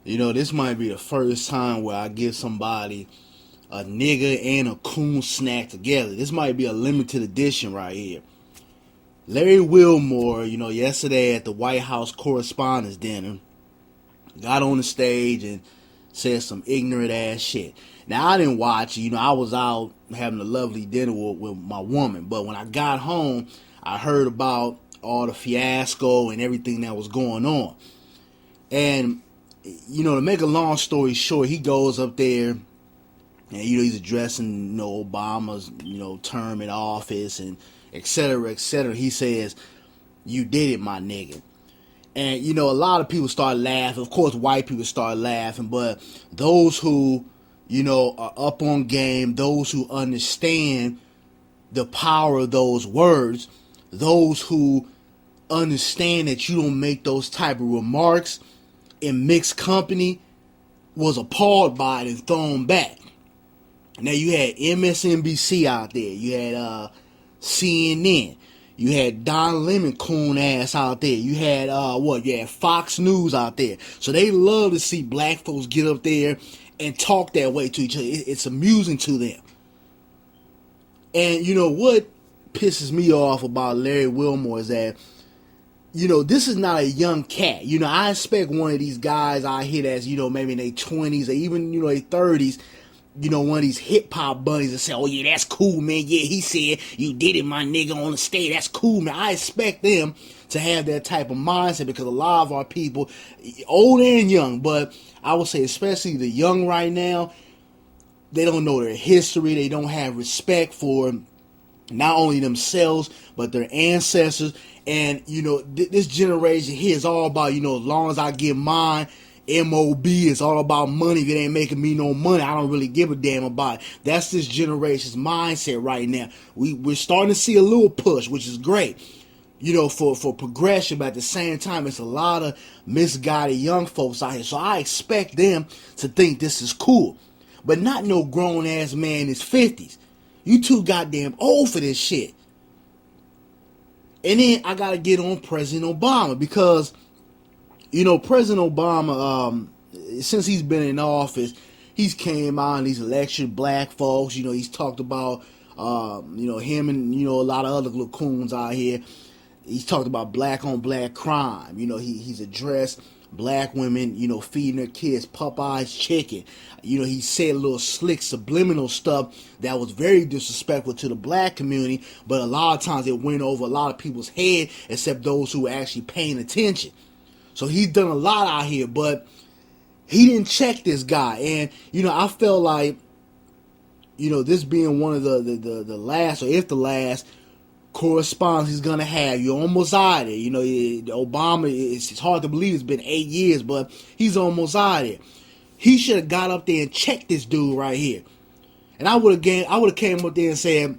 This might be the first time where I give somebody a nigga and a coon snack together. This might be a limited edition right here. Larry Wilmore, yesterday at the White House Correspondents' Dinner, got on the stage and said some ignorant ass shit. Now, I didn't watch, I was out having a lovely dinner with my woman, but when I got home, I heard about all the fiasco and everything that was going on. And, to make a long story short, he goes up there and, he's addressing, Obama's, term in office and et cetera, et cetera. He says, "You did it, my nigga." And, a lot of people start laughing. Of course, white people start laughing. But those who, are up on game, those who understand the power of those words, those who understand that you don't make those type of remarks in mixed company, was appalled by it and thrown back. Now, you had MSNBC out there. You had CNN. You had Don Lemon coon ass out there. You had You had Fox News out there. So they love to see black folks get up there and talk that way to each other. It's amusing to them. And what pisses me off about Larry Wilmore is that this is not a young cat. I expect one of these guys out here that's maybe in their 20s or even their 30s. One of these hip hop buddies that say, "Oh yeah, that's cool, man. Yeah, he said you did it, my nigga, on the stage. That's cool, man." I expect them to have that type of mindset because a lot of our people, old and young, but I would say especially the young right now, they don't know their history. They don't have respect for not only themselves but their ancestors. And this generation here is all about as long as I get mine. MOB is all about money. If it ain't making me no money, I don't really give a damn about it. That's this generation's mindset right now. We're starting to see a little push, which is great, for progression, but at the same time, it's a lot of misguided young folks out here. So I expect them to think this is cool, but not no grown ass man in his 50s. You too goddamn old for this shit. And then I gotta get on President Obama because President Obama, since he's been in office, he's came out and he's lectured black folks. He's talked about, him and, a lot of other little coons out here. He's talked about black on black crime. He's addressed black women, feeding their kids Popeye's chicken. He said a little slick subliminal stuff that was very disrespectful to the black community, but a lot of times it went over a lot of people's head except those who were actually paying attention. So he's done a lot out here, but he didn't check this guy. And, I felt like, this being one of the last, or if the last, correspondence he's going to have. You're almost out of there. Obama, it's hard to believe it's been 8 years, but he's almost out of there. He should have got up there and checked this dude right here. And I would have came up there and said,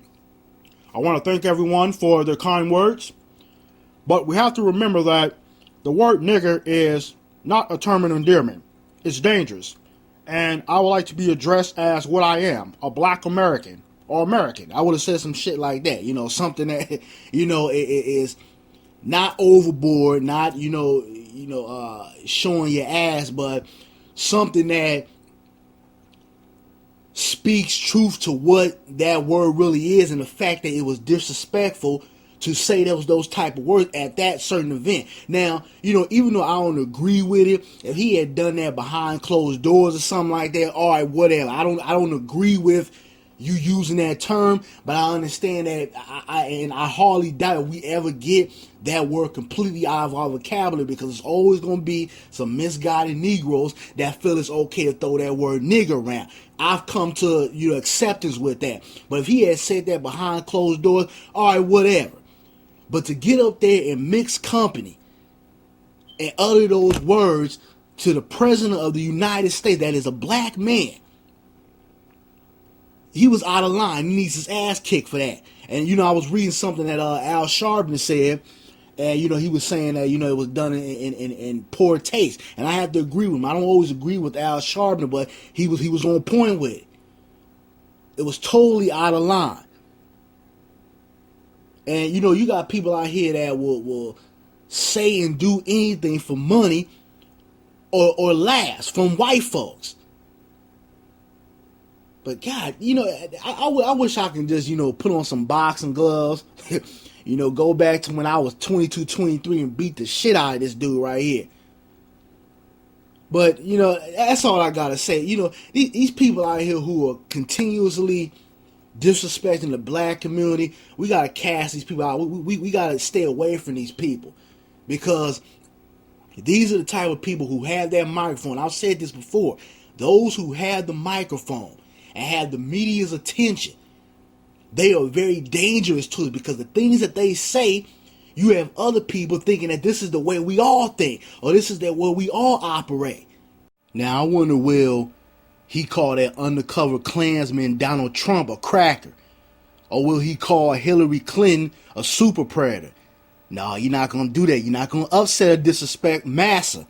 "I want to thank everyone for their kind words, but we have to remember that the word nigger is not a term of endearment. It's dangerous. And I would like to be addressed as what I am, a black American or American." I would have said some shit like that. Something that, it is not overboard, not, showing your ass, but something that speaks truth to what that word really is and the fact that it was disrespectful to say those type of words at that certain event. Now, even though I don't agree with it, if he had done that behind closed doors or something like that, all right, whatever. I don't agree with you using that term, but I understand that I hardly doubt we ever get that word completely out of our vocabulary because it's always going to be some misguided Negroes that feel it's okay to throw that word nigger around. I've come to acceptance with that. But if he had said that behind closed doors, all right, whatever. But to get up there and mix company and utter those words to the president of the United States that is a black man, he was out of line. He needs his ass kicked for that. And, I was reading something that Al Sharpton said, and, he was saying that, it was done in poor taste. And I have to agree with him. I don't always agree with Al Sharpton, but he was on point with it. It was totally out of line. And, you got people out here that will say and do anything for money or laughs from white folks. But God, I wish I can just, put on some boxing gloves, go back to when I was 22, 23 and beat the shit out of this dude right here. But, that's all I gotta say. These people out here who are continuously disrespecting the black community, we gotta cast these people out. We gotta stay away from these people. Because these are the type of people who have that microphone. I've said this before. Those who have the microphone and have the media's attention, they are very dangerous to us, because the things that they say, you have other people thinking that this is the way we all think, or this is the way we all operate. Now, I wonder, will he call that undercover Klansman Donald Trump a cracker? Or will he call Hillary Clinton a super predator? No, you're not going to do that. You're not going to upset or disrespect massa.